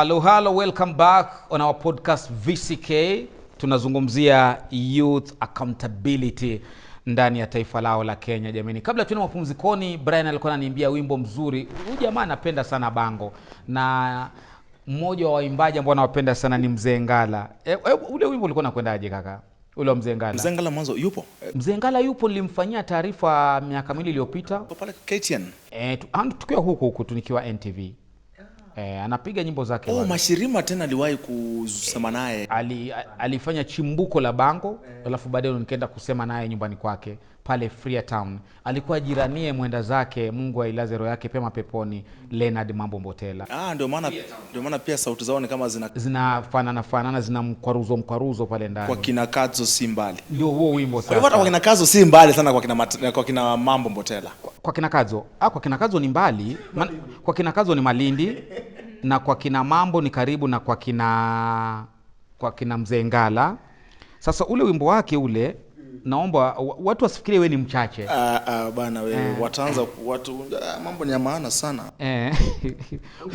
Hello, welcome back on our podcast VCK. Tunazungumzia youth accountability ndani ya taifa lao la Kenya. Jamani, kabla tuende mapumzikoni, Brian alikuwa ananiambia wimbo mzuri. Huyu jamaa anapenda sana bango, na mmoja wa waimbaji ambao anawapenda sana ni Mzee Ngala. Ule wimbo ulikuwa unakwendaje kaka? Ule wa Mzee Ngala. Mzee Ngala mwanzo yupo? Mzee Ngala yupo, nilimfanyia taarifa miaka miwili iliyopita. Pale KTN. Tukiwa huko tunikiwa NTV. Anapiga nyimbo zake. Mashirima tena aliwahi kusema naye. Alifanya chimbuko la bango, alafu baadaye nikaenda kusema naye nyumbani kwake pale Freetown. Alikuwa jiranie mwenda zake, Mungu ailaze roho yake pema peponi, Leonard Mambo Mbotela. Ndio maana pia sauti zao ni kama zinafanana, zina mkwaruzo pale ndani. Kwa kina Kazo si mbali. Ndio huo wimbo sasa. Kwa kina Kazo si mbali sana kwa kina Mambo Mbotela. Kwa kina Kazo. Kwa kina Kazo ni mbali. Kwa kina Kazo ni Malindi, na kwa kina Mambo ni karibu, na kwa kina Mzee Ngala. Sasa ule wimbo wake ule, naomba watu wasifikirie wewe ni mchache. Bana wewe wataanza watu mambo ni ya maana sana.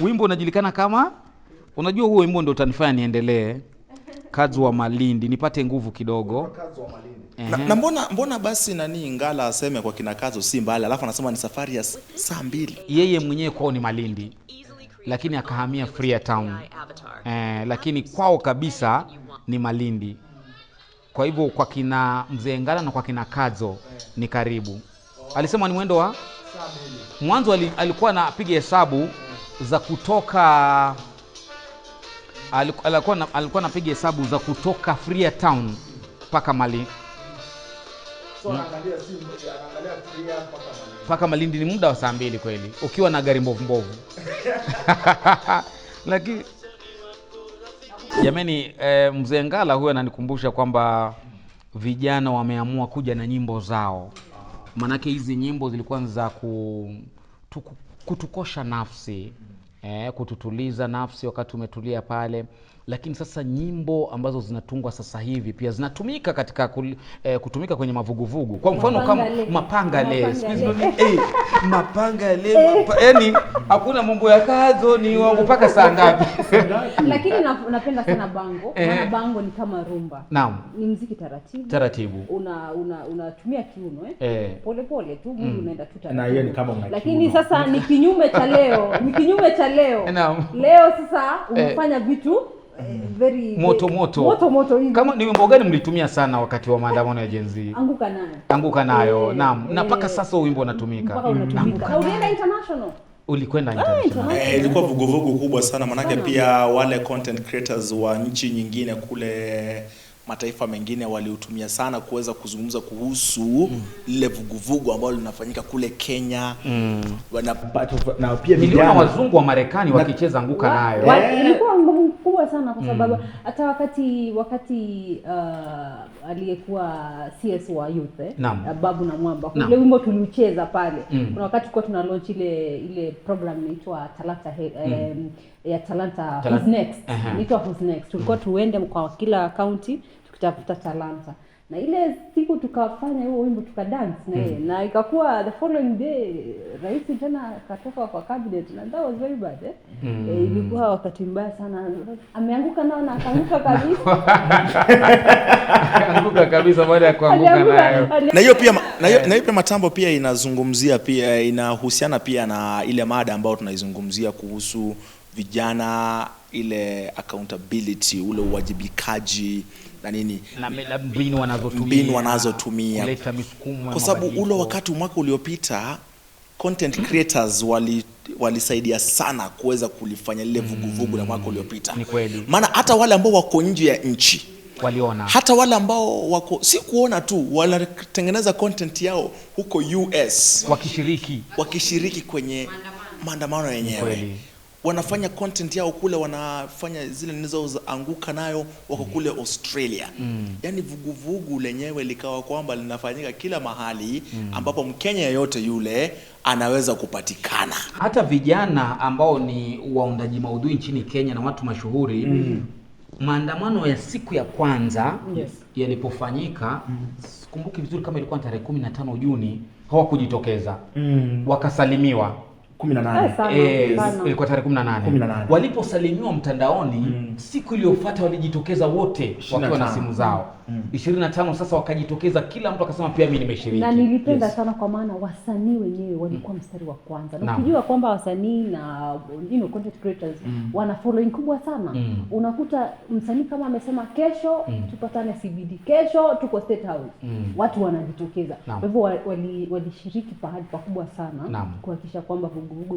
Wimbo unajulikana kama, unajua huo wimbo ndio utanifanya niendelee. Kazo wa Malindi, nipate nguvu kidogo. Kazo wa Malindi. Na mbona basi nani Ngala aseme kwa kina Kazo si mbali, alafu anasema ni safari ya saa 2. Yeye mwenyewe kwao ni Malindi, lakini akahamia Freetown. Lakini kwao kabisa ni Malindi. Kwa hivyo kwa kina Mzee Ngala na kwa kina Kazo ni karibu. Alisema ni mwendo wa mwanzo, alikuwa anapiga hesabu za kutoka, alikuwa anapiga hesabu za kutoka Freetown mpaka Malindi. Anaangalia Freetown mpaka Malindi ni muda wa saa 2 kweli, ukiwa na gari mbovu. Lakini jamani, Mzee Ngala huyo ananikumbusha kwamba vijana wameamua kuja na nyimbo zao. Manake hizi nyimbo zilikuwa za kutukosha nafsi, kututuliza nafsi wakati umetulia pale. Lakini sasa nyimbo ambazo zinatungwa sasa hivi pia zinatumika katika kutumika kwenye mavuguvugu. Kwa mfano kama Mapangale. Mapangale. Yaani hakuna mambo ya Kazo ni wangu mpaka saa ngapi. Lakini napenda sana bango. Maana bango ni kama rumba. Naam. Ni muziki taratibu. Unatumia kiuno pole tu, mwili unaenda tu taratibu. Na hiyo ni kama una. Lakini sasa ni kinyume cha leo. Naam. Leo sasa unafanya vitu very moto hivi. Kama ni wimbo gani mlitumia sana wakati wa maandamano ya Gen Z? Anguka nayo. Naam. Na mpaka sasa wimbo unatumika. Mpaka unatumika. Ulienda international? Ulikwenda international. Ilikuwa vuguvugu kubwa sana, manake pia wale content creators wa nchi nyingine kule mataifa mengine waliutumia sana kuweza kuzungumza kuhusu lile vuguvugu ambalo linafanyika kule Kenya. Na pia niliona wazungu wa Marekani wakicheza Anguka nayo. Ilikuwa kubwa sana kwa sababu hata wakati aliyekuwa CS wa youth Babu na Mwamba, ule wimbo tuliucheza pale. Kuna wakati tulikuwa tuna launch ile program inaitwa Talanta ya Talanta Who's Next. Inaitwa Who's Next. Tulikuwa tuende kwa kila county tukitafuta talanta. Na ile siku tukafanya huo wimbo tukadance na yeye. Na ikakuwa the following day rais tena katoka kwa cabinet, na that was very bad. Ilikuwa wakati mbaya sana. Ameanguka nao na akaanguka kabisa. Anguka kabisa baada ya kuanguka nayo. Na hiyo pia matambo pia inazungumzia pia inahusiana pia na ile mada ambayo tunaizungumzia kuhusu vijana, ile accountability, ule uwajibikaji na nini, na mbinu wanazotumia kuleta misukumo. Kwa sababu ule wakati mwaka uliopita content creators walisaidia sana kuweza kulifanya lile vuguvugu la mwaka uliopita. Ni kweli. Maana hata wale ambao wako nje ya nchi waliona, hata wale ambao wako si kuona tu, wanatengeneza content yao huko US wakishiriki kwenye maandamano yenyewe. Wanafanya content yao kule, wanafanya zile nizo za Anguka nayo wako kule Australia. Yaani vuguvugu lenyewe likawa kwamba linafanyika kila mahali ambapo Mkenya yeyote yule anaweza kupatikana. Hata vijana ambao ni waundaji maudhui nchini Kenya na watu mashuhuri, maandamano ya siku ya kwanza yalipofanyika, sikumbuki vizuri kama ilikuwa tarehe 15 Juni, hawakujitokeza. Wakasalimiwa. 18. Ilikuwa tarehe 18. Waliposalimiwa mtandaoni, siku iliyofuata walijitokeza wote wakiwa na simu zao. 25 sasa wakajitokeza, kila mtu akasema pia mimi nimeshiriki. Na nilipenda sana kwa maana wasanii wenyewe walikuwa mstari wa kwanza. Na ukijua kwamba wasanii na content creators wana following kubwa sana. Unakuta msanii kama amesema kesho tupatane CBD, kesho tuko State House. Watu wanajitokeza. Kwa hivyo walishiriki pahali pakubwa sana kuhakikisha kwamba vuguvugu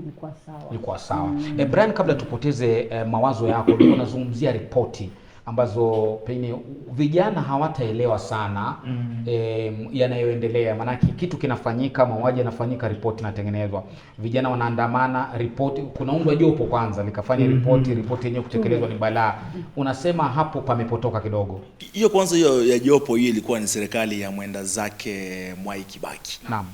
ilikuwa sawa. Brian, kabla tupoteze mawazo yako, unazungumzia ripoti ambazo pengine vijana hawataelewa sana yanayoendelea. Maana kitu kinafanyika, mauaji yanafanyika, ripoti inatengenezwa, vijana wanaandamana, ripoti, kunaundwa jopo kwanza likafanya ripoti yenyewe kutekelezwa ni balaa. Unasema hapo pamepotoka kidogo. Hiyo kwanza, hiyo ya jopo hiyo ilikuwa ni serikali ya mwenda zake Mwai Kibaki. Naam.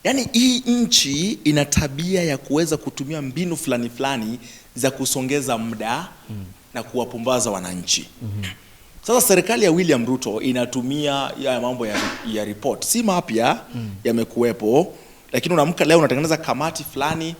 Yaani hii nchi ina tabia ya kuweza kutumia mbinu fulani za kusongeza muda na kuwapumbaza wananchi. Sasa serikali ya William Ruto inatumia ya mambo ya report. Si mapya, yamekuwepo, lakini unaamka leo unatengeneza kamati fulani,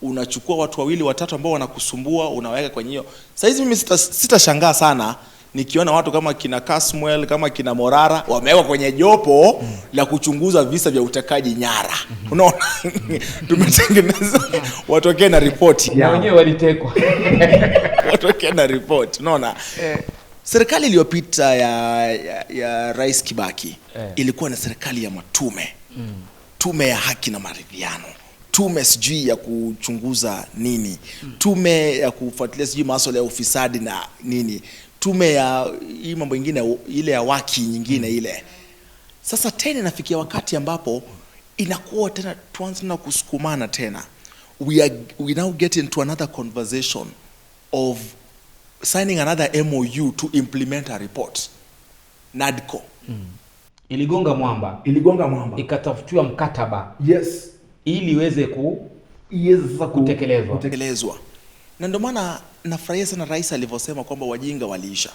unachukua watu wawili watatu ambao wanakusumbua, unaweka kwenye hiyo. Sasa hizi mimi sitashangaa sana nikiona watu kama kina Kasmuel, kama kina Morara wamewekwa kwenye jopo la kuchunguza visa vya utekaji nyara. Unaona? Tumetengeneza watokee na ripoti. Na wenyewe walitekwa. Watokee na ripoti. Unaona? Serikali iliyopita ya Rais Kibaki ilikuwa na serikali ya matume. Tume ya haki na maridhiano. Tume sijui ya kuchunguza nini. Tume ya kufuatilia sijui masuala ya ufisadi na nini. Tume ya hii mambo nyingine, ile ya waki nyingine ile. Sasa tena nafikia wakati ambapo inakuwa tena tuanze na kusukumana tena. We now get into another conversation of signing another MOU to implement a report. NADCO. Iligonga mwamba. Ikatafutiwa mkataba. Yes. Ili iweze kutekelezwa. Na ndio maana nafurahia sana rais alivyosema kwamba wajinga waliisha.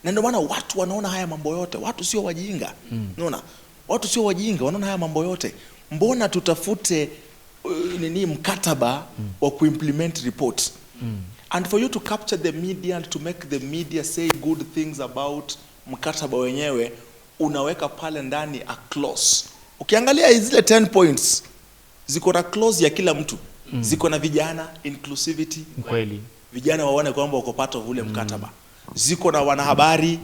Na ndio maana watu wanaona haya mambo yote. Watu sio wajinga. Unaona? Watu sio wajinga, wanaona haya mambo yote. Mbona tutafute mkataba wa kuimplement report? And for you to capture the media and to make the media say good things about mkataba wenyewe, unaweka pale ndani a clause. Ukiangalia zile 10 points, ziko na clause ya kila mtu. Ziko na vijana, inclusivity. Kweli. Vijana waone kwamba wako part of ule mkataba. Ziko na wanahabari,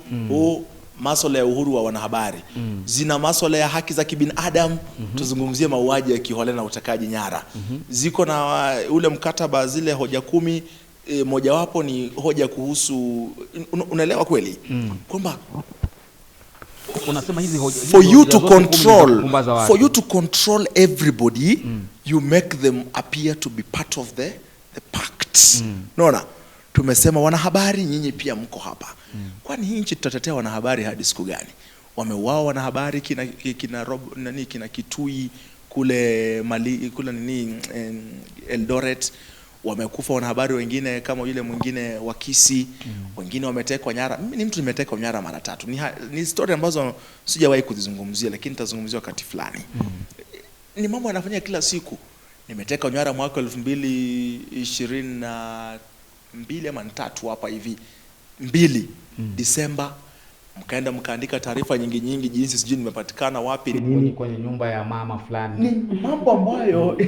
masuala ya uhuru wa wanahabari. Zina masuala ya haki za kibinadamu, tuzungumzie mauaji ya kiholela na utekaji nyara. Ziko na ule mkataba zile hoja 10, mojawapo ni hoja kuhusu, unaelewa kweli? Kwamba unasema hizi hoja, for you to control everybody, you make them appear to be part of the pact. Unaona? Tumesema wanahabari nyinyi pia mko hapa. Kwani hii nchi tutatetea wanahabari hadi siku gani? Wameuawa wanahabari kina Kitui kule Eldoret. Wamekufa wanahabari wengine kama yule mwingine wa Kisii. Wengine wametekwa nyara. Mimi ni mtu nimetekwa nyara mara 3. Ni story ambazo sijawahi kuzizungumzia, lakini nitazungumzia wakati fulani. Ni mambo yanafanya kila siku. Nimetekwa nyara mwaka 2022 ama 3 hapa hivi. 2 Disemba mkaenda mkaandika taarifa nyingi jinsi sijui nimepatikana wapi kwenye nyumba ya mama fulani. Ni mambo ambayo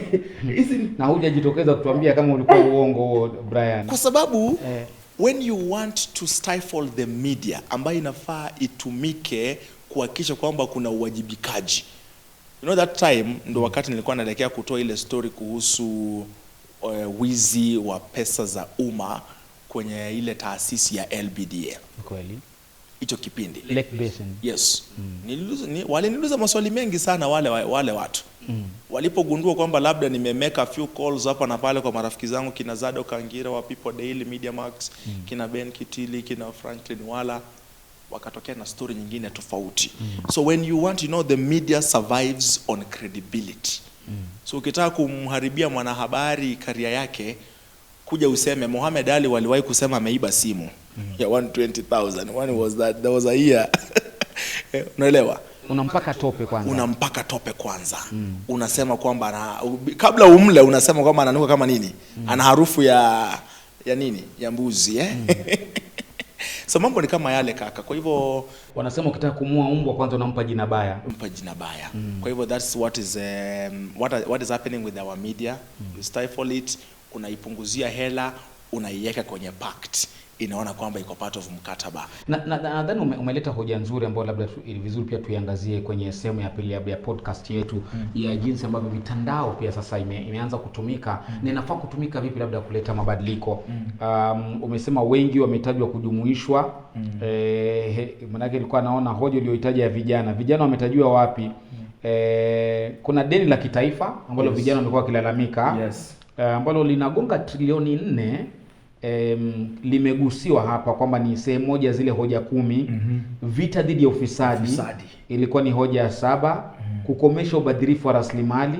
hizi na hujajitokeza kutuambia kama ulikuwa uongo, Brian. Kwa sababu when you want to stifle the media ambayo inafaa itumike kuhakikisha kwamba kuna uwajibikaji. You know that time ndo wakati nilikuwa naelekea kutoa ile story kuhusu wizi wa pesa za umma kwenye ile taasisi ya LBDA. Kweli. Hicho kipindi. Lake Basin. Yes. Waliniuliza maswali mengi sana wale watu. Walipogundua kwamba labda nimemeka a few calls hapa na pale kwa marafiki zangu kina Zado Kangira wa People Daily, Media Max, kina Ben Kitili, kina Franklin Wala, wakatokea na story nyingine tofauti. So when you want, the media survives on credibility. So ukitaka kumharibia mwanahabari career yake, kuja useme Mohamed Ali waliwahi kusema ameiba simu ya 120,000. When was that? There was a year. Unaelewa? Unampaka tope kwanza. Unampaka tope kwanza. Unasema kwamba kabla umle unasema kwamba ananuka kama nini? Ana harufu ya nini? Ya mbuzi So mambo ni kama yale kaka. Kwa hivyo wanasema ukitaka kumua mbwa kwanza unampa jina baya. Mpa jina baya. Kwa hivyo that's what is happening with our media. You stifle it, unaipunguzia hela, unaiweka kwenye pact. Inaona kwamba iko part of mkataba. Nadhani umeleta hoja nzuri ambayo labda ili vizuri pia tuiangazie kwenye sehemu ya pili ya podcast yetu ya jinsi ambavyo mitandao pia sasa imeanza kutumika na inafaa kutumika vipi labda kuleta mabadiliko. Umesema wengi wametajwa kujumuishwa. Manake nilikuwa naona hoja iliyohitaji ya vijana wametajwa wapi? Kuna deni la kitaifa ambalo vijana wamekuwa wakilalamika, ambalo linagonga trilioni 4. Limegusiwa hapa kwamba ni sehemu moja zile hoja 10. Vita dhidi ya ufisadi ilikuwa ni hoja ya 7. Kukomesha ubadhirifu wa rasilimali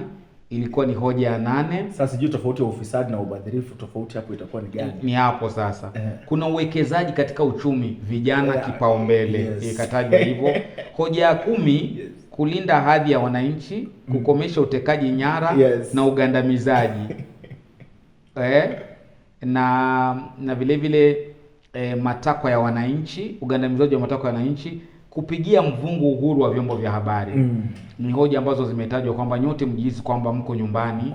ilikuwa ni hoja ya 8. Sasa sijui tofauti ya ufisadi na ubadhirifu, tofauti hapo itakuwa ni gani? Ni hapo sasa. Kuna uwekezaji katika uchumi, vijana kipaumbele, ikatajwa hivyo. Hoja ya 10, kulinda hadhi ya wananchi, kukomesha utekaji nyara na ugandamizaji. Na vile vile matakwa ya wananchi, ugandamizaji wa matakwa ya wananchi, kupigia mvungu uhuru wa vyombo vya habari. Ni hoja ambazo zimetajwa kwamba nyote mjihisi kwamba mko nyumbani,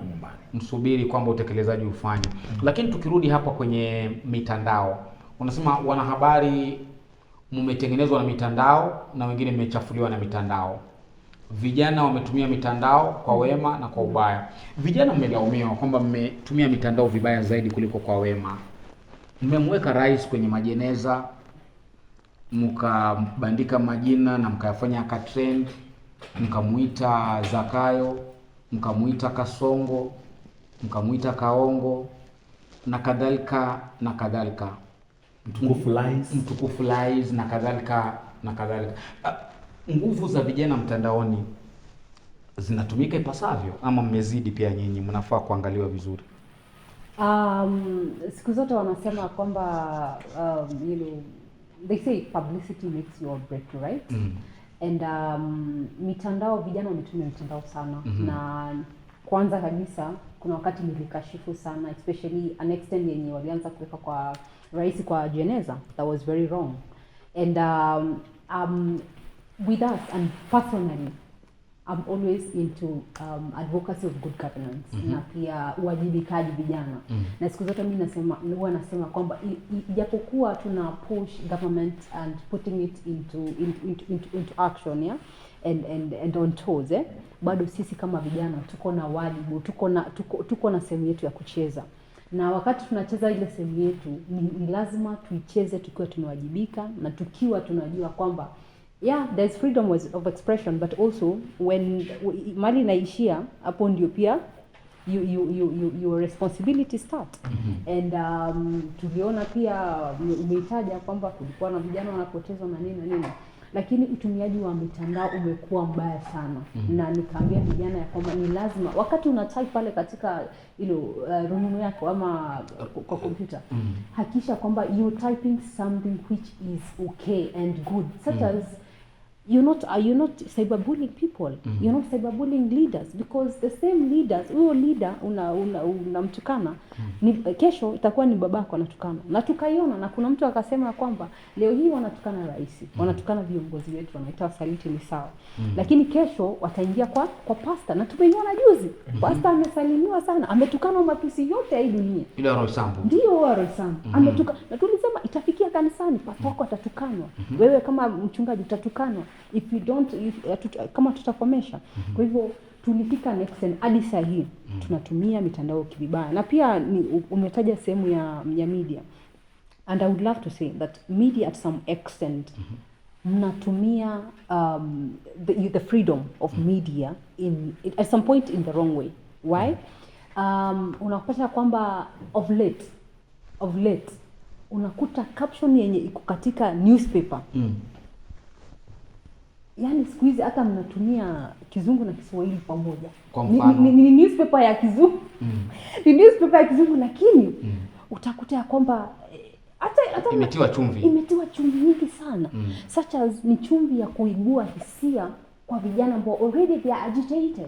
msubiri kwamba utekelezaji ufanye. Lakini tukirudi hapa kwenye mitandao, unasema wanahabari mmetengenezwa na mitandao na wengine mmechafuliwa na mitandao. Vijana wametumia mitandao kwa wema na kwa ubaya. Vijana mmelaumiwa kwamba mmetumia mitandao vibaya zaidi kuliko kwa wema. Mmemweka rais kwenye majeneza, mkabandika majina na mkayafanya akatrend, mkamuita Zakayo, mkamuita Kasongo, mkamuita Kaongo na kadhalika na kadhalika. Mtukufu lies na kadhalika na kadhalika. Nguvu za vijana mtandaoni zinatumika ipasavyo ama mmezidi pia nyinyi, mnafaa kuangaliwa vizuri? Siku zote wanasema kwamba they say publicity makes you or break you, right? And mitandao, vijana wametumia mitandao sana. Na kwanza kabisa kuna wakati nilikashifu sana, especially an extent yenye walianza kuweka kwa rais kwa jeneza. That was very wrong. And with us, and personally, I'm always into advocacy of good governance na pia uwajibikaji vijana. Na siku zote mimi huwa nasema kwamba ijapokuwa tuna push government and putting it into action, and on toes, bado sisi kama vijana tuko na wajibu, tuko na sehemu yetu ya kucheza. Na wakati tunacheza ile sehemu yetu ni lazima tuicheze tukiwa tumewajibika na tukiwa tunajua kwamba there's freedom of expression, but also when mali naishia hapo ndio pia your responsibility start. And tuliona pia umehitaja kwamba kulikuwa na vijana wanapotezwa na nini, lakini utumiaji wa mitandao umekuwa mbaya sana. Na nikaambia vijana ya kwamba ni lazima wakati una type pale katika rununu yako ama kwa kompyuta, hakisha kwamba you typing something which is okay and good, such as you're not cyberbullying people. You're not cyberbullying leaders, because the same leaders, huyo leader unamtukana, kesho itakuwa ni babako anatukana. Na tukaiona, na kuna mtu akasema kwamba leo hii wanatukana rais, wanatukana viongozi wetu, wanaita wasaliti, ni sawa. Lakini kesho wataingia kwa pasta, na tumeiona juzi pasta amesalimiwa sana, ametukana matusi yote ya hii dunia. Ile Roysambu. Ndio Roysambu. Ametukana, na tulisema itafikia kanisani pasta wako atatukanwa. Wewe kama mchungaji utatukanwa kama tutakomesha. Kwa hivyo tulifika next and hadi saa hii tunatumia mitandao kibaya. Na pia umetaja sehemu ya media, and I would love to say that media at some extent mnatumia the freedom of media at some point in the wrong way. Why? Unapata kwamba of late unakuta caption yenye iko katika newspaper. Yaani siku hizi hata mnatumia Kizungu na Kiswahili pamoja. Ni newspaper ya Kizungu. Ni newspaper ya Kizungu, lakini utakuta ya kwamba hata imetiwa chumvi. Imetiwa chumvi nyingi sana. Such as ni chumvi ya kuibua hisia kwa vijana ambao already they are agitated.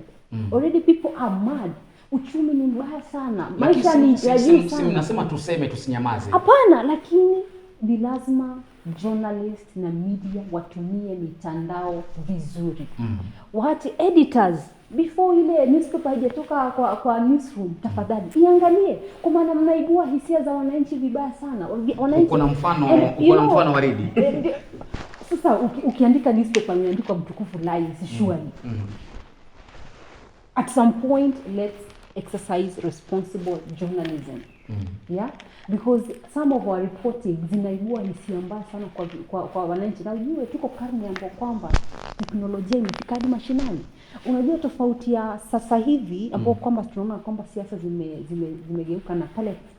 Already people are mad. Uchumi ni mbaya sana. Maisha ni ya juu sana. Nasema tuseme tusinyamaze. Hapana, lakini ni lazima journalist na media watumie mitandao vizuri. Wati editors before ile newspaper haijatoka kwa newsroom, tafadhali iangalie, kwa maana mnaibua hisia za wananchi vibaya sana. Wananchi uko na mfano waridi. Sasa ukiandika newspaper imeandikwa mtukufu lies surely. At some point let's exercise responsible journalism. Yeah, because some of our reporting zinaibua hisia mbaya sana kwa wananchi. Na ujue tuko karne ambapo kwamba teknolojia imefika hadi mashinani. Unajua tofauti ya sasa hivi ambapo kwamba tunaona kwamba siasa zimegeuka na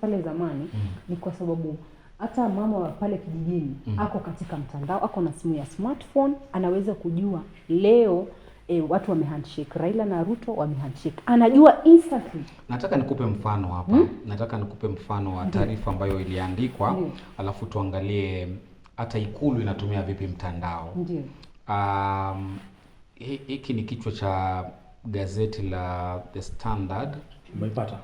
pale zamani ni kwa sababu hata mama wa pale kijijini ako katika mtandao, ako na simu ya smartphone, anaweza kujua leo watu wamehandshake, Raila na Ruto wamehandshake, anajua instantly. Nataka nikupe mfano hapa. Nataka nikupe mfano wa taarifa ambayo iliandikwa, alafu tuangalie hata Ikulu inatumia vipi mtandao. Ndio. Hiki ni kichwa cha gazeti la The Standard. Umeipata?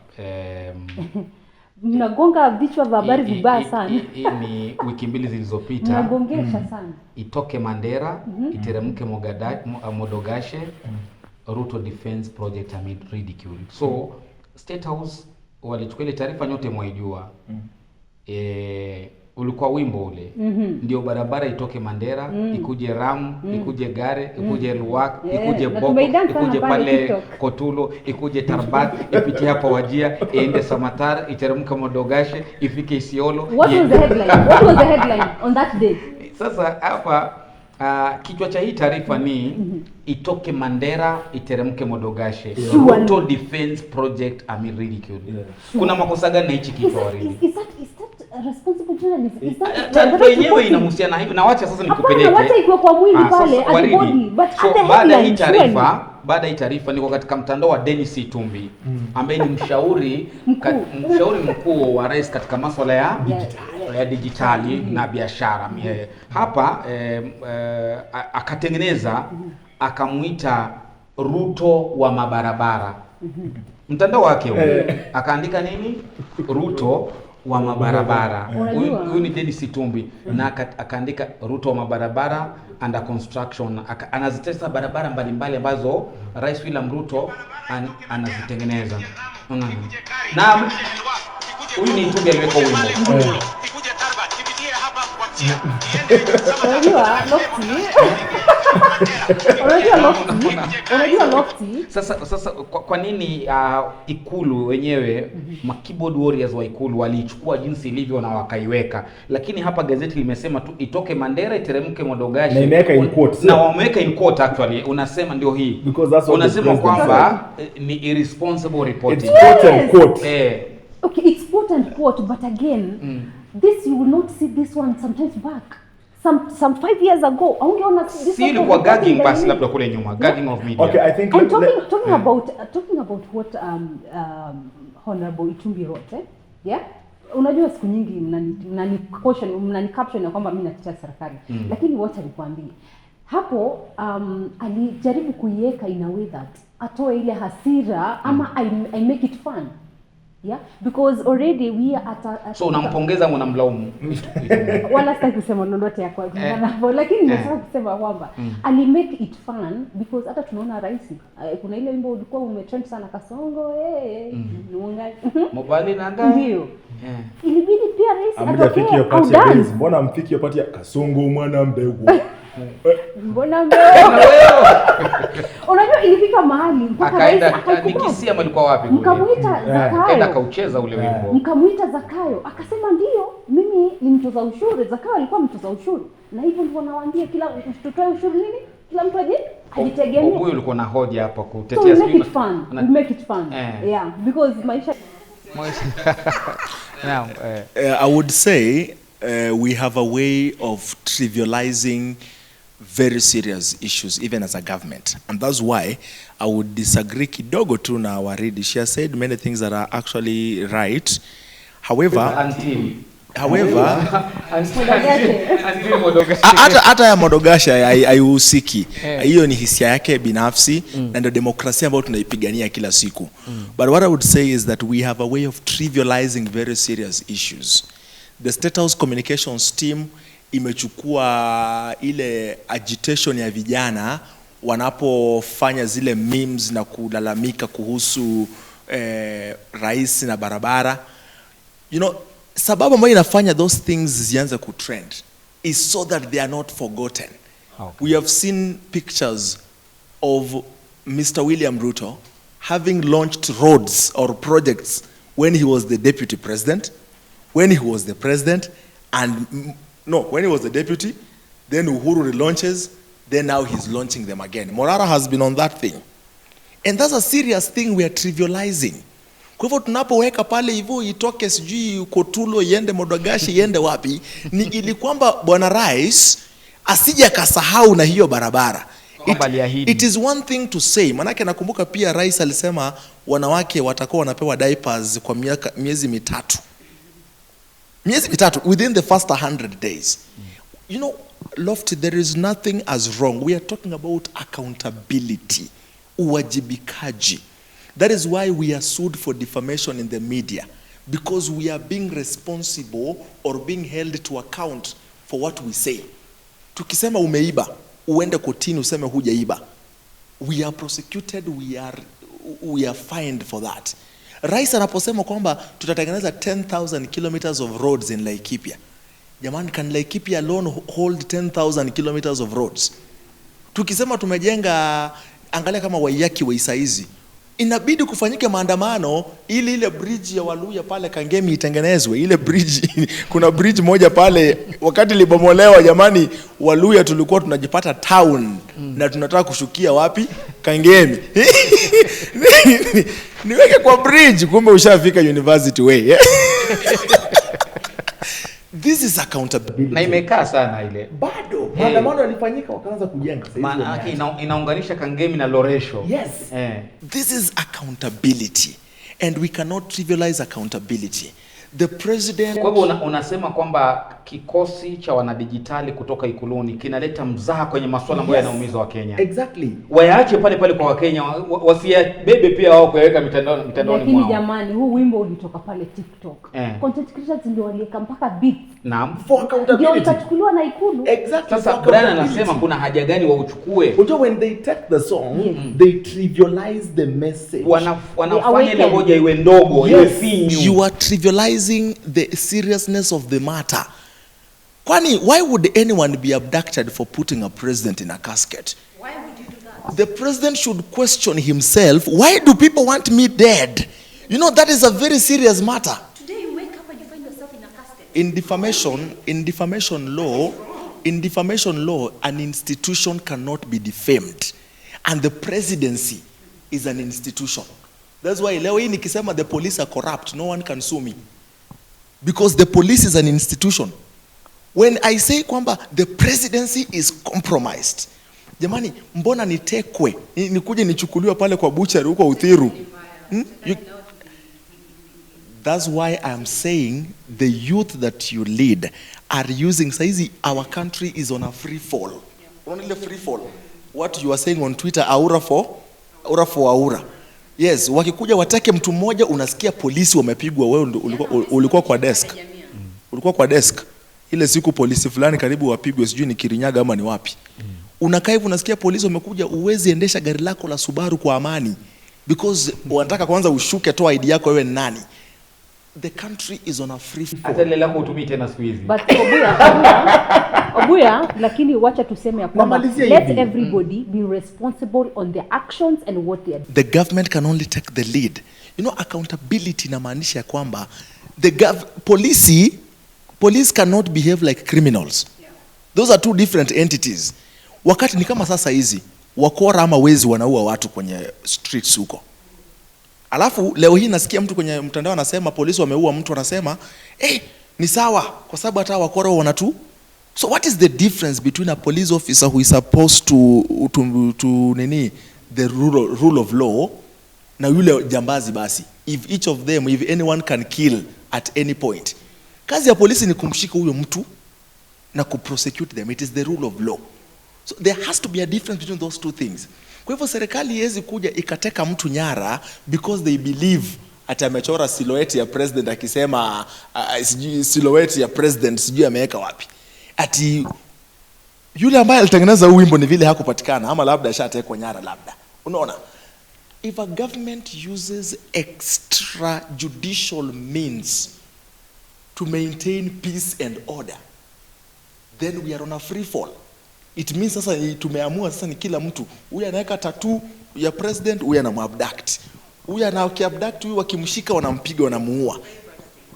Mnagonga vichwa vya habari vibaya sana. Hii ni wiki mbili zilizopita. Mnagongesha sana. Itoke Mandera, iteremke Modogashe, Ruto defense project amid ridicule. So State House walichukua ile taarifa, nyote mwaijua. Ulikuwa wimbo ule. Ndio barabara itoke Mandera, ikuje Ram, ikuje Gare, ikuje Luwak, ikuje Boko, ikuje pale Kotulo, ikuje Tarbat, ipitie hapa Wajia, iende Samatar, iteremke Modogashe, ifike Isiolo. What was the headline? What was the headline on that day? Sasa hapa kichwa cha hii taarifa ni itoke Mandera, iteremke Modogashe, Ruto defense project amid ridicule. Kuna makosa gani na hichi kichwa? Is that responsible journalism? Is that yenyewe inahusiana hivi? Na wacha sasa nikupeleke. Hapana, wacha ikuwe kwa mwili pale at body, but so, baada hii taarifa niko katika mtandao wa Dennis Itumbi ambaye ni mshauri mkuu wa rais katika masuala ya digitali na biashara. Hapa akatengeneza akamuita Ruto wa mabarabara. Mtandao wake akaandika nini? Ruto wa mabarabara. Huyu ni Dennis Itumbi na akaandika Ruto wa mabarabara under construction. Anazitesa barabara mbalimbali ambazo Rais William Ruto anazitengeneza. Na huyu ni Itumbi aliweka wimbo. Ikuje Tarbat, kipitie hapa kuanzia. Unajua Lofty. Sasa kwa nini Ikulu wenyewe ma keyboard warriors wa Ikulu walichukua jinsi ilivyo na wakaiweka, lakini hapa gazeti limesema tu itoke Mandera, iteremke Modogashe, na imeweka in quotes. Na wameweka in quote actually. Unasema ndio hii. Unasema kwamba ni irresponsible reporting. Okay, it's quote and quote, but again, this you will not see this one sometimes back. Some 5 years ago, ungeona this. Si ilikuwa gagging basi labda kule nyuma, gagging of media. Okay, I think talking about what Honorable Itumbi wrote, yeah? Unajua siku nyingi mnani caption na kwamba mimi natetea serikali. Lakini what alikwambia hapo, alijaribu kuiweka in a way that atoe ile hasira ama I make it fun. Yeah, because already we are at so unampongeza au unamlaumu? Wala sitaki kusema lolote ya kwa hapo, lakini nataka kusema kwamba ali make it fun because hata tunaona rais kuna ile wimbo ulikuwa umetrend sana Kasongo nuangai Mobali na ngai ndio ilibidi pia rais atokee au dance. Mbona mfiki hiyo pati ya Kasongo mwana mbegu? Mbona mbegu? Unajua ilifika mahali mpaka rais nikisia alikuwa wapi kule? Mkamuita Zakayo. Kaenda kaucheza ule wimbo. Mkamuita Zakayo. Akasema ndio, mimi ni mtoza ushuru. Zakayo alikuwa mtoza ushuru. Na hivyo ndivyo nawaambia kila tutoe ushuru nini? Kila mtu ajitegemee. Huyu ulikuwa na hoja hapa kutetea so make it fun. Yeah, because maisha now I would say we have a way of trivializing very serious issues even as a government, and that's why I would disagree kidogo tu na Waridi. She has said many things that are actually right. However, However, Modogashe. hata ya Modogashe haihusiki. Hiyo ni hisia yake binafsi na ndio demokrasia ambayo tunaipigania kila siku. But what I would say is that we have a way of trivializing very serious issues. The State House Communications team imechukua ile agitation ya vijana wanapofanya zile memes na kulalamika kuhusu rais na barabara. You know, sababu ambayo inafanya those things zianze kutrend is so that they are not forgotten. Okay. We have seen pictures of Mr. William Ruto having launched roads or projects when he was the deputy president, when he was the president, and when he was the deputy, then Uhuru relaunches, then now he's launching them again. Morara has been on that thing. And that's a serious thing we are trivializing. Kwa hivyo tunapoweka pale hivyo itoke sijui Kotulo iende Modogashe iende wapi, ni ili kwamba bwana rais asije akasahau na hiyo barabara. It is one thing to say, manake nakumbuka pia rais alisema wanawake watakuwa wanapewa diapers kwa miezi mitatu. Miezi mitatu within the first 100 days. You know, Lofty, there is nothing as wrong. We are talking about accountability, uwajibikaji. That is why we are sued for defamation in the media, because we are being responsible or being held to account for what we say. Tukisema umeiba, uende kotini useme hujaiba, we are prosecuted, we are fined for that. Rais anaposema kwamba tutatengeneza 10,000 kilometers of roads in Laikipia. Jamani, can Laikipia alone hold 10,000 kilometers of roads? Tukisema tumejenga, angalia kama Waiyaki Waisaizi, inabidi kufanyike maandamano ili ile bridge ya Waluya pale Kangemi itengenezwe. Ile bridge kuna bridge moja pale wakati libomolewa, jamani, Waluya tulikuwa tunajipata town na tunataka kushukia wapi? Kangemi. Niweke kwa bridge, kumbe ushafika university way. This is accountability. Na imekaa sana ile. Bado maandamano yalifanyika wakaanza kujenga. Maana inaunganisha Kangemi na Loresho. Yes. This is accountability, and we cannot trivialize accountability. The president. Kwa hivyo unasema kwamba kikosi cha wanadijitali kutoka Ikuluni kinaleta mzaha kwenye masuala ambayo yanaumiza Wakenya. Exactly. Wayaache pale pale kwa Wakenya, wasiyabebe pia wao kuweka mitandaoni mwao. Lakini jamani, huu wimbo ulitoka pale TikTok. Content creators ndio waliweka mpaka beat. Naam. For accountability. Ndio ikachukuliwa na Ikulu. Exactly. Sasa Brian anasema kuna haja gani wauchukue? Unajua when they take the song, they trivialize the message. Wanafanya ile moja iwe ndogo, iwe finyu. You are trivializing the seriousness of the matter. Kwani, why would anyone be abducted for putting a president in a casket? Why would you do that? The president should question himself, why do people want me dead? You know, that is a very serious matter. Today you wake up and you find yourself in a casket. In defamation law, an institution cannot be defamed. And the presidency is an institution. That's why leo hii nikisema the police are corrupt, no one can sue me. Because the police is an institution. When I say kwamba the presidency is compromised, jamani, mbona nitekwe nikuje nichukuliwa pale kwa butchery huko Uthiru? That's why I am saying the youth that you lead are using, saizi our country is on a free fall. Only free fall. What you are saying on Twitter, aura for aura. Yes, wakikuja watake mtu mmoja, unasikia polisi wamepigwa, wewe ulikuwa kwa desk. Ulikuwa kwa desk. Ile siku polisi fulani karibu wapigwe, sijui ni Kirinyaga ama ni wapi. Unakaa hivi unasikia polisi wamekuja, uwezi endesha gari lako la Subaru kwa amani because wanataka kwanza ushuke, toa ID yako wewe nani. The country is on a free fall. Hata ile lako utumii tena siku hizi. But Obuya, lakini wacha tuseme ya kwamba let everybody be responsible on their actions and what they are doing. The government can only take the lead. You know, accountability inamaanisha kwamba police cannot behave like criminals. Those are two different entities. Wakati ni kama sasa hizi wakora ama wezi wanaua watu kwenye streets huko. Alafu leo hii nasikia mtu kwenye mtandao anasema polisi wameua mtu, anasema ni sawa kwa sababu hata wakora wanatu. So what is the difference between a police officer who is supposed to the rule of law na yule jambazi basi? If each of them, if anyone can kill at any point. Kazi ya polisi ni kumshika huyo mtu na kuprosecute them. It is the rule of law. So there has to be a difference between those two things. Kwa hivyo serikali haiwezi kuja ikateka mtu nyara because they believe ati amechora silhouette ya president akisema silhouette ya president sijui ameweka wapi. Ati yule ambaye alitengeneza huu wimbo ni vile hakupatikana ama labda ashatekwa nyara labda. Unaona? If a government uses extrajudicial means to maintain peace and order, then we are on a free fall. It means sasa tumeamua sasa ni kila mtu. Huyu anaweka tattoo ya president, huyu anamabduct. Huyu anakiabduct, huyu wakimshika wanampiga wanamuua.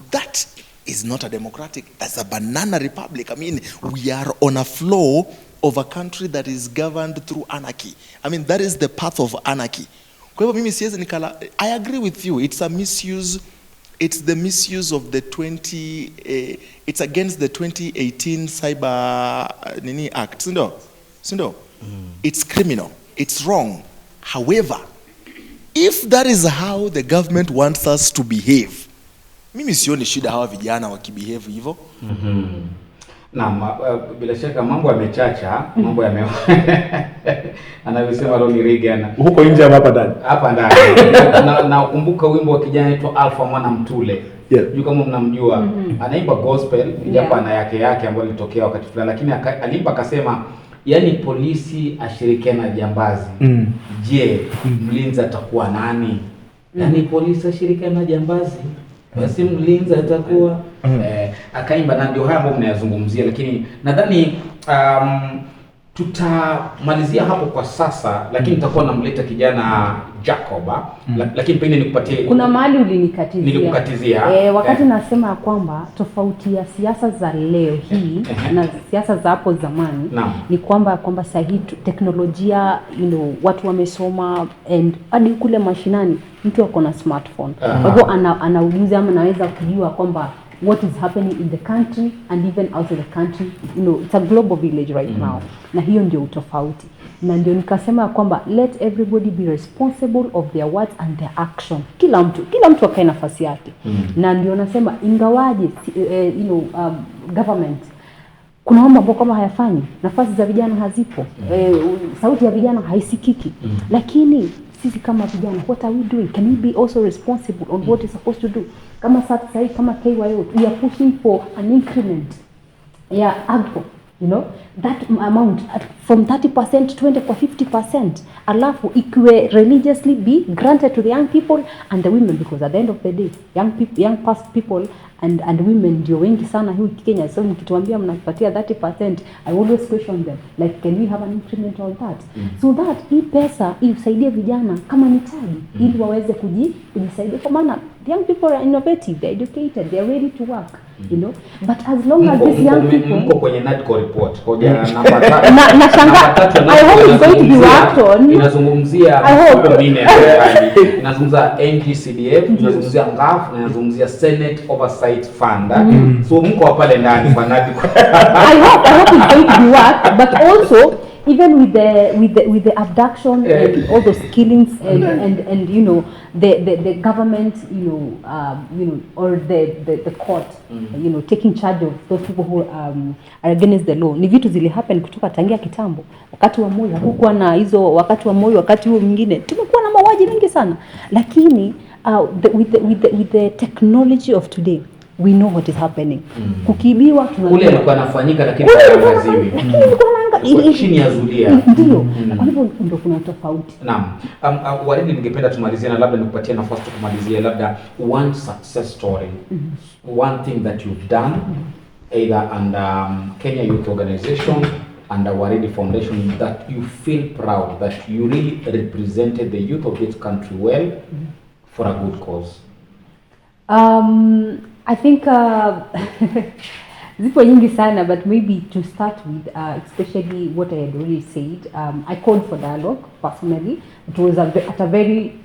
That is not a democratic. That's a banana republic. I mean, we are on a flow of a country that is governed through anarchy. I mean, that is the path of anarchy. Kwa hivyo mimi siwezi nikala, I agree with you. It's a misuse. It's the misuse of the it's against the 2018 Cyber Act. Sindo? It's criminal. It's wrong. However, if that is how the government wants us to behave, mimi sioni shida hawa vijana wakibehave hivyo. Na bila shaka mambo yamechacha, mambo yame anavyosema Ronnie Reagan huko nje hapa ndani. Hapa ndani. Na ukumbuka wimbo wa kijana anaitwa Alpha Mwana Mtule. Yeah. Juu kama mnamjua, anaimba gospel, japo ana yake ambayo ilitokea wakati fulani, lakini alimba akasema yani polisi ashirikiana na jambazi. Je, mlinzi atakuwa nani? Yani polisi ashirikiana na jambazi, basi mlinzi atakuwa akaimba, na ndio haya ambayo mnayazungumzia, lakini nadhani tutamalizia hapo kwa sasa, lakini nitakuwa namleta kijana Jacob, lakini pengine nikupatie, kuna mahali ulinikatizia. Nilikukatizia wakati nasema kwamba tofauti ya siasa za leo hii na siasa za hapo zamani ni kwamba sasa hii teknolojia, watu wamesoma, and hadi kule mashinani mtu ako na smartphone. Kwa hivyo ana ujuzi ama anaweza kujua kwamba what is happening in the country and even outside the country. It's a global village right now. Na hiyo ndio utofauti. Na ndio nikasema kwamba let everybody be responsible of their words and their action. Kila mtu akae nafasi yake. Na ndio nasema ingawaje government kuna mambo kama hayafanyi, nafasi za vijana hazipo, sauti ya vijana haisikiki. Lakini sisi kama vijana, what are we doing? Can we be also responsible on what we're supposed to do? Kama sasa kama KYO, we are pushing for an increment. Agro, that amount from 30% to 20 or 50%. Alafu ikiwe religiously be granted to the young people and the women, because at the end of the day, young past people and women ndio wengi sana hii Kenya. So mkituambia mnapatia 30%, I always question them, like, can we have an increment on that? So that hii pesa isaidie vijana kama mitaji, ili waweze kujisaidia, kwa maana the young people are innovative, they're educated, they're ready to work, but as long as these young people mko kwenye NADCO report koja namba 3 na shanga, I hope it's going to be worked on. Inazungumzia mambo minne, inazungumza NGCDF, inazungumzia NGAF, na inazungumzia Senate Oversight Fund. So mko pale ndani kwa NADCO. I hope it's going to be worked, but also even with the abduction and all those killings and the government or the court taking charge of those people who are against the law, ni vitu zili happen kutoka tangia kitambo. Wakati wa Moi hakukuwa na hizo, wakati wa Moi, wakati huo mwingine tumekuwa na mauaji mengi sana, lakini with the technology of today we know what is happening. Kukibiwa tunajua kule alikuwa anafanyika, lakini chini ya zulia. Ndio. Kwa hivyo ndio kuna tofauti. Naam. Waridi, ningependa tumalizie na labda nikupatie nafasi kumalizia labda one success story. One thing that you've done either under Kenya Youth Organization and Waridi Foundation that you feel proud that you really represented the youth of this country well for a good cause. I think zipo nyingi sana, but maybe to start with, especially what I had already said, I called for dialogue personally. It was at a very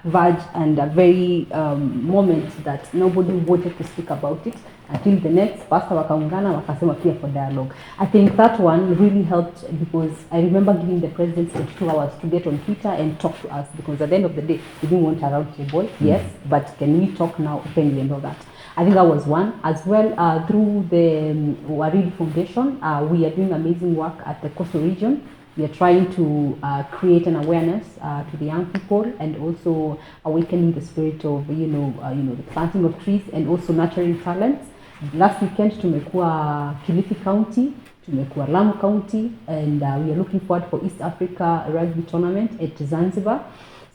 verge and a very moment that nobody wanted to speak about it until the next pastor wakaungana wakasema pia for dialogue. I think that one really helped, because I remember giving the president 22 hours to get on Twitter and talk to us, because at the end of the day we didn't want a round table, yes, but can we talk now openly and all that. I think that was one. As well, through the Waridi Foundation, we are doing amazing work at the coastal region. We are trying to create an awareness to the young people, and also awakening the spirit of the planting of trees and also nurturing talents. Last weekend tumekuwa Kilifi County, tumekuwa Lamu County, and we are looking forward for East Africa Rugby Tournament at Zanzibar.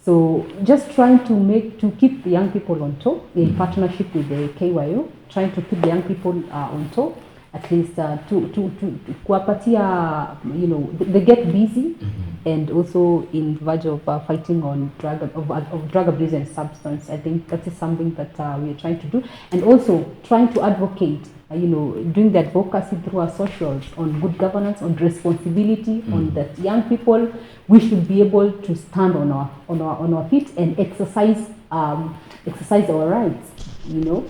So just trying to keep the young people on top in partnership with the KYO, trying to keep the young people on top, at least to kuwapatia, they get busy, and also in verge of fighting on drug abuse and substance. I think that is something that we are trying to do, and also trying to advocate, doing that advocacy through our socials on good governance, on responsibility, on that young people. We should be able to stand on our feet and exercise our rights. So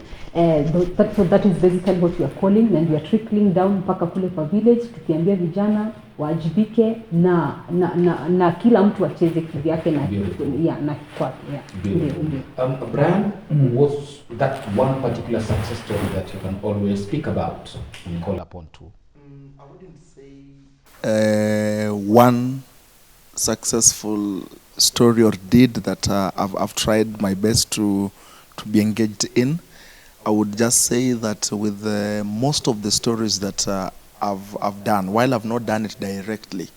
that is basically what we are calling, and we are trickling down mpaka kule kwa village, tukiambia vijana waajibike na kila mtu acheze kivyake na kwake. Brian, was that one particular success story that you can always speak about and call upon to? I wouldn't say one successful story or deed that I've tried my best to be engaged in. I would just say that with most of the stories that I've done, while I've not done it directly,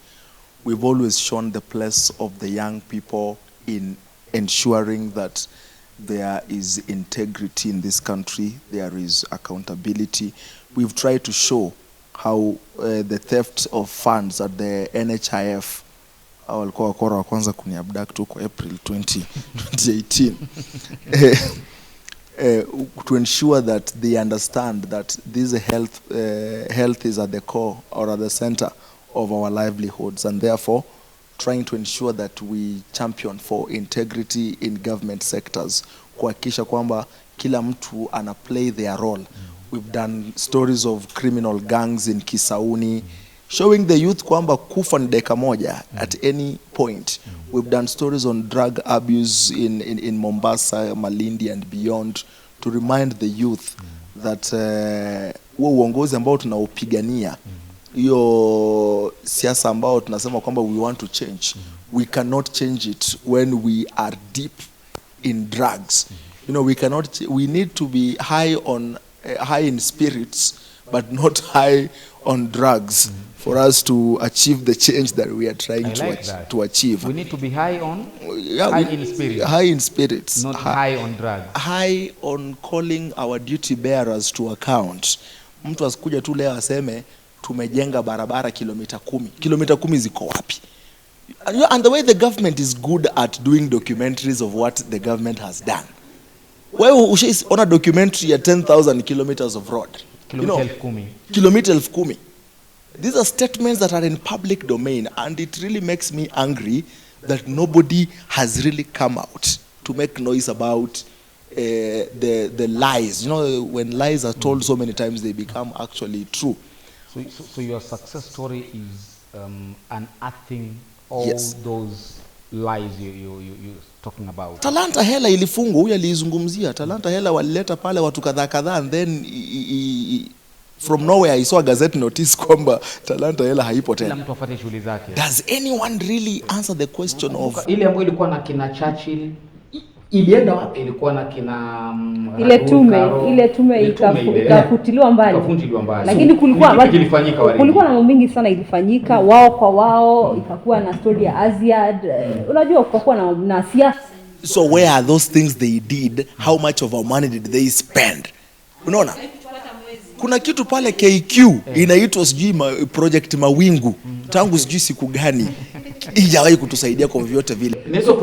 we've always shown the place of the young people in ensuring that there is integrity in this country, there is accountability. We've tried to show how the theft of funds at the NHIF, walikuwa wakora wa kwanza kuniabduct huko April 2018, to ensure that they understand that this health is at the core or at the center of our livelihoods, and therefore trying to ensure that we champion for integrity in government sectors, kuhakikisha kwamba kila mtu ana play their role. We've done stories of criminal gangs in Kisauni, showing the youth kwamba kufa ni dakika moja at any point. We've done stories on drug abuse in Mombasa, Malindi and beyond, to remind the youth that huo uongozi ambao tunaupigania, hiyo siasa ambao tunasema kwamba we want to change, we cannot change it when we are deep in drugs. We need to be high in spirits, but not high on drugs for us to achieve the change that we are trying to achieve. We need to be high on in spirits. High in spirits. Not high on drugs. High on calling our duty bearers to account. Mtu asikuja tu leo aseme tumejenga barabara kilomita 10. Kilomita 10 ziko wapi? And the way the government is good at doing documentaries of what the government has done. Wewe ushaona documentary ya 10,000 kilometers of road? Kilomita 10,000. These are statements that are in public domain, and it really makes me angry that nobody has really come out to make noise about the lies. When lies are told so many times, they become actually true. So your success story is unearthing all those lies you talking about. Talanta Hela ilifungwa, huyu alizungumzia. Talanta Hela walileta pale watu kadhaa, and then from nowhere I saw a gazette notice kwamba Talanta Hela haipo tena. Kila mtu afuate shughuli zake. Does anyone really answer the question of ile ambayo ilikuwa na kina Churchill ilienda wapi? Ilikuwa na kina ile tume ikafutiliwa mbali. Lakini kulikuwa na mambo mengi sana ilifanyika wao kwa wao, ikakuwa na story ya Aziad, unajua kukakuwa na siasa. So where are those things they did? How much of our money did they spend? Unaona? Kuna kitu pale KQ inaitwa sijui project Mawingu, tangu sijui siku gani ijawahi kutusaidia kwa vyote vile. Nizo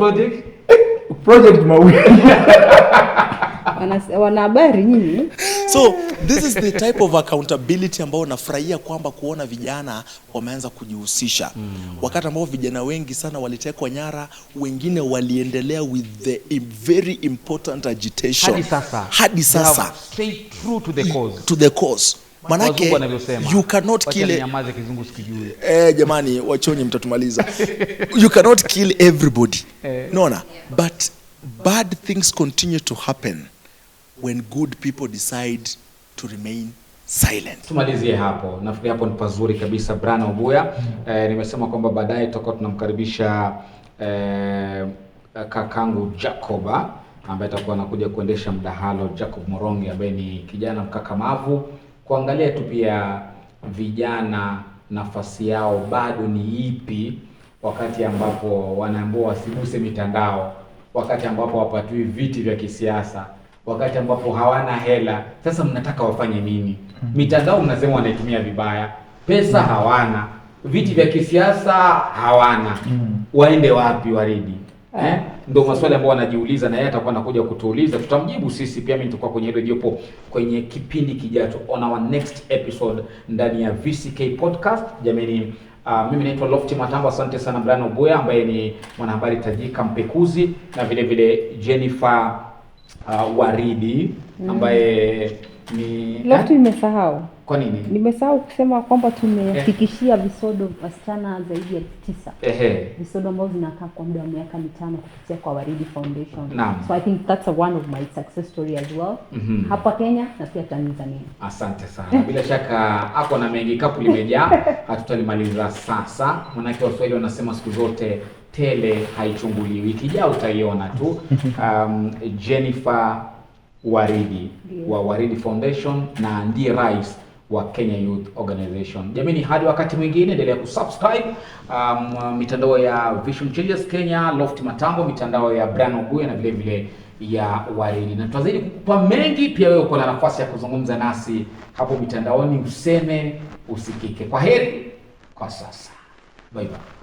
project Mawingu. Wana habari nyinyi. So this is the type of accountability ambao nafurahia kwamba kuona vijana wameanza kujihusisha. Wakati ambao vijana wengi sana walitekwa nyara, wengine waliendelea with the very important agitation. Hadi sasa. Stay true to the cause. To the cause. Manake you cannot kill jamani wachonyi mtatumaliza. You cannot kill everybody. But bad things continue to happen when good people decide to remain silent. Tumalizie hapo. Nafikiri hapo ni pazuri kabisa. Brian Obuya, nimesema kwamba baadaye tutakuwa tunamkaribisha kakangu Jacoba ambaye atakuwa anakuja kuendesha mdahalo, Jacob Morongi ambaye ni kijana mkakamavu, kuangalia tu pia vijana nafasi yao bado ni ipi wakati ambapo wanaambiwa wasiguse mitandao, wakati ambapo wapatui viti vya kisiasa, wakati ambapo hawana hela. Sasa mnataka wafanye nini? Mitandao mnasema wanaitumia vibaya, pesa hawana, viti vya kisiasa hawana, waende wapi Waridi? Ndio maswali ambayo wanajiuliza, na yeye atakuwa anakuja kutuuliza, tutamjibu sisi pia. Mimi nitakuwa kwenye radio jopo kwenye kipindi kijacho, on our next episode ndani ya VCK podcast. Jamani, mimi naitwa Lofty Matambo. Asante sana Brian Obuya ambaye ni mwanahabari tajika mpekuzi, na vile vile Jennifer Waridi ambaye ni Lofty. Nimesahau. Kwa nini? Nimesahau kusema kwamba tumefikishia visodo wasichana zaidi ya 9. Visodo ambao zinakaa kwa muda wa miaka 5 kupitia kwa Waridi Foundation. So I think that's one of my success story as well. Hapa Kenya na pia Tanzania. Asante sana. Bila shaka hapo na mengi, kapu limejaa, hatutalimaliza sasa. Manake Waswahili wanasema siku zote tele haichunguliwi, ikijaa utaiona tu. Jennifer Waridi wa Waridi Foundation na ndiye rais wa Kenya Youth Organization. Jamani, hadi wakati mwingine, endelea kusubscribe mitandao ya Vision Changers Kenya, Lofty Matambo, mitandao ya Brian Obuya na vile vile ya Waridi. Na tutazidi kukupa mengi, pia wewe uko na nafasi ya kuzungumza nasi hapo mitandaoni, useme usikike. Kwa heri kwa sasa. Bye bye.